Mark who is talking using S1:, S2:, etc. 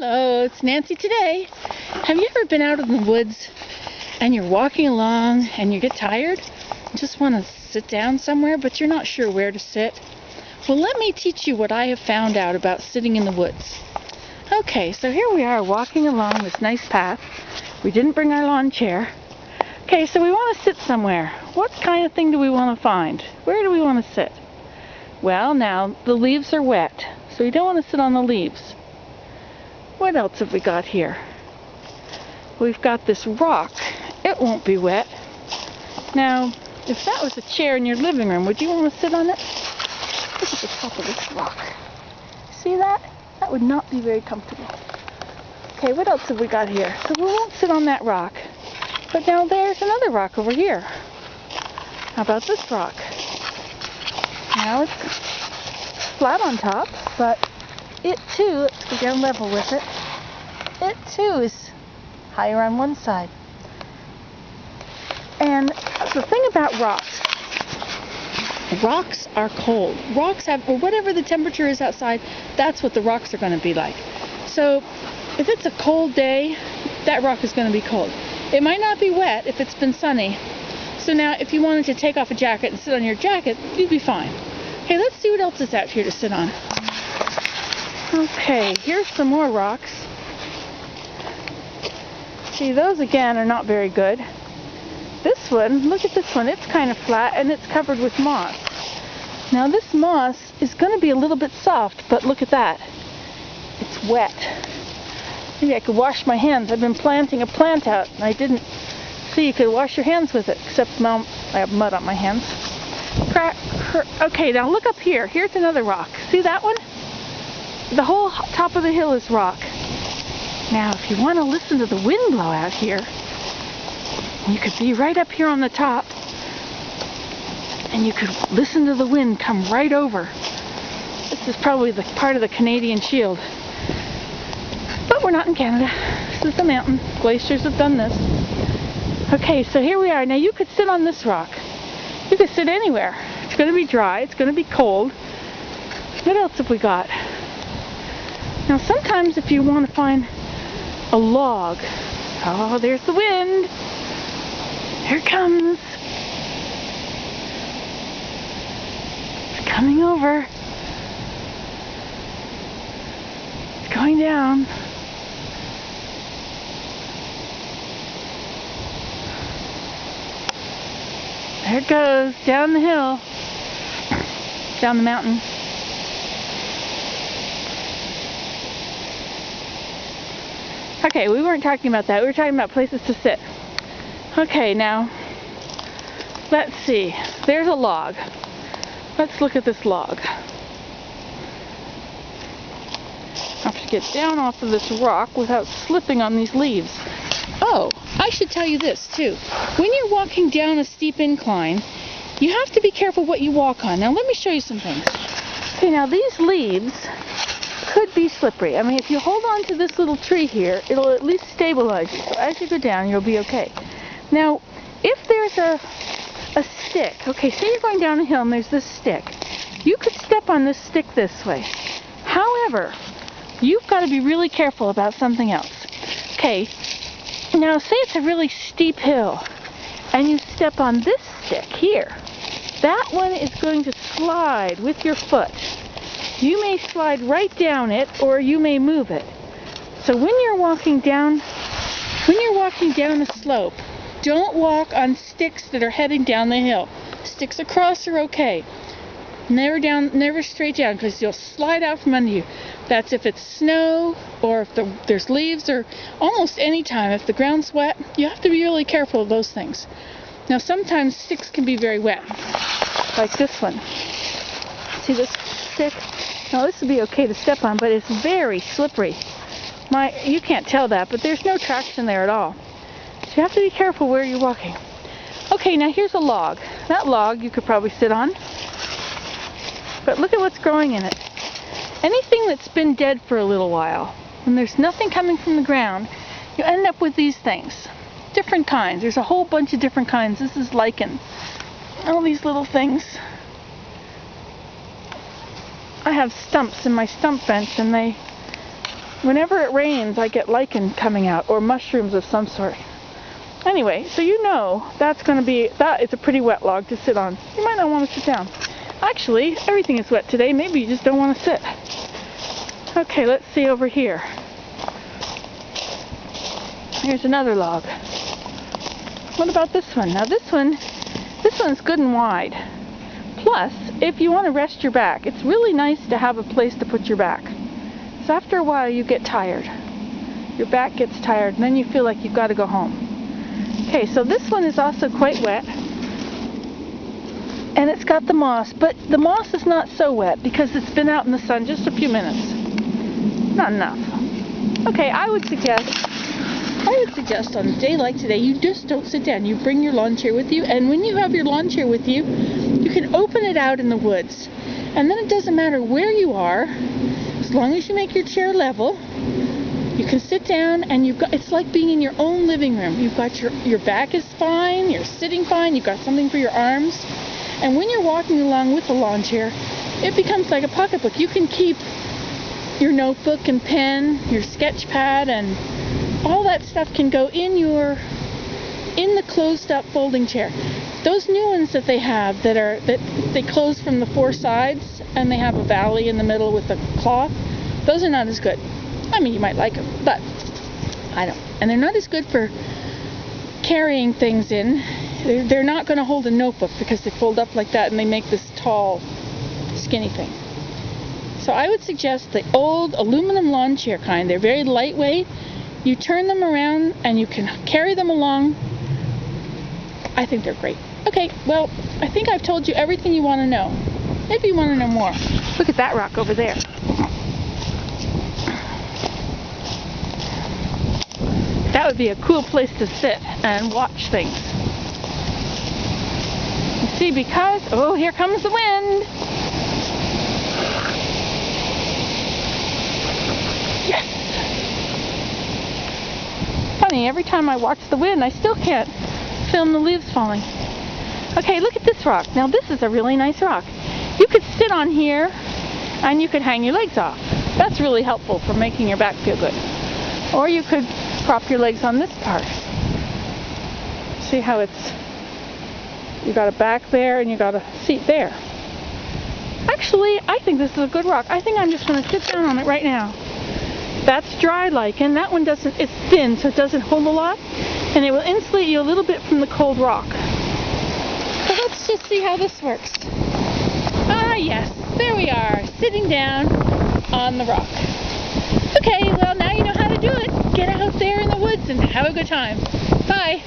S1: Hello, it's Nancy today. Have you ever been out in the woods and you're walking along and you get tired? You just want to sit down somewhere, but you're not sure where to sit? Well, let me teach you what I have found out about sitting in the woods. Okay, so here we are walking along this nice path. We didn't bring our lawn chair. Okay, so we want to sit somewhere. What kind of thing do we want to find? Where do we want to sit? Well, now, the leaves are wet, so you don't want to sit on the leaves. What else have we got here? We've got this rock. It won't be wet. Now, if that was a chair in your living room, would you want to sit on it? Look at the top of this rock. See that? That would not be very comfortable. Okay, what else have we got here? So we won't sit on that rock. But now there's another rock over here. How about this rock? Now it's flat on top, but it too, let's go down level with it. It too is higher on one side. And the thing about rocks are cold. Rocks have, or whatever the temperature is outside, that's what the rocks are going to be like. So if it's a cold day, that rock is going to be cold. It might not be wet if it's been sunny. So now if you wanted to take off a jacket and sit on your jacket, you'd be fine. Okay, let's see what else is out here to sit on. Okay, here's some more rocks. See, those again are not very good. This one, look at this one, it's kind of flat and it's covered with moss. Now this moss is going to be a little bit soft, but look at that. It's wet. Maybe I could wash my hands. I've been planting a plant out and I didn't see you could wash your hands with it, except now I have mud on my hands. Okay, now look up here. Here's another rock. See that one? The whole top of the hill is rock. Now, if you want to listen to the wind blow out here, you could be right up here on the top, and you could listen to the wind come right over. This is probably the part of the Canadian Shield. But we're not in Canada. This is a mountain. Glaciers have done this. Okay, so here we are. Now, you could sit on this rock. You could sit anywhere. It's going to be dry. It's going to be cold. What else have we got? Now, sometimes if you want to find a log, oh, there's the wind. Here it comes. It's coming over. It's going down. There it goes, down the hill, down the mountain. Okay, we weren't talking about that. We were talking about places to sit. Okay, now, let's see. There's a log. Let's look at this log. I have to get down off of this rock without slipping on these leaves. Oh, I should tell you this too. When you're walking down a steep incline, you have to be careful what you walk on. Now let me show you some things. Okay, now these leaves could be slippery. I mean, if you hold on to this little tree here, it'll at least stabilize you. So as you go down, you'll be okay. Now, if there's a stick, okay, say you're going down a hill and there's this stick. You could step on this stick this way. However, you've got to be really careful about something else. Okay, now say it's a really steep hill and you step on this stick here. That one is going to slide with your foot. You may slide right down it or you may move it. So when you're walking down a slope, don't walk on sticks that are heading down the hill. Sticks across are okay. Never straight down, because you'll slide out from under you. That's if it's snow or if there's leaves, or almost any time. If the ground's wet, you have to be really careful of those things. Now sometimes sticks can be very wet, like this one. See this stick? Now this would be okay to step on, but it's very slippery. You can't tell that, but there's no traction there at all. So you have to be careful where you're walking. Okay, now here's a log. That log you could probably sit on. But look at what's growing in it. Anything that's been dead for a little while, when there's nothing coming from the ground, you end up with these things. Different kinds. There's a whole bunch of different kinds. This is lichen. All these little things. I have stumps in my stump bench, and Whenever it rains, I get lichen coming out, or mushrooms of some sort. Anyway, so you know that is a pretty wet log to sit on. You might not want to sit down. Actually, everything is wet today. Maybe you just don't want to sit. Okay, let's see over here. Here's another log. What about this one? Now this one's good and wide. Plus, if you want to rest your back, it's really nice to have a place to put your back. So after a while you get tired. Your back gets tired and then you feel like you've got to go home. Okay, so this one is also quite wet. And it's got the moss, but the moss is not so wet because it's been out in the sun just a few minutes. Not enough. Okay, I would suggest on a day like today, you just don't sit down. You bring your lawn chair with you, and when you have your lawn chair with you, you can open it out in the woods. And then it doesn't matter where you are, as long as you make your chair level, you can sit down and it's like being in your own living room. You've got your back is fine, you're sitting fine, you've got something for your arms. And when you're walking along with the lawn chair, it becomes like a pocketbook. You can keep your notebook and pen, your sketch pad, and all that stuff can go in the closed up folding chair. Those new ones that they have that they close from the four sides and they have a valley in the middle with a cloth, those are not as good. I mean, you might like them, but I don't. And they're not as good for carrying things in. They're not going to hold a notebook because they fold up like that and they make this tall, skinny thing. So I would suggest the old aluminum lawn chair kind. They're very lightweight. You turn them around and you can carry them along. I think they're great. Okay, well, I think I've told you everything you want to know. Maybe you want to know more. Look at that rock over there. That would be a cool place to sit and watch things. You see, because, oh, here comes the wind. Yes. Funny, every time I watch the wind, I still can't film the leaves falling. Okay, look at this rock. Now this is a really nice rock. You could sit on here and you could hang your legs off. That's really helpful for making your back feel good. Or you could prop your legs on this part. See how you got a back there and you got a seat there. Actually, I think this is a good rock. I think I'm just going to sit down on it right now. That's dry lichen. That one doesn't, it's thin, so it doesn't hold a lot. And it will insulate you a little bit from the cold rock. So let's just see how this works. Ah, yes, there we are, sitting down on the rock. Okay, well, now you know how to do it. Get out there in the woods and have a good time. Bye.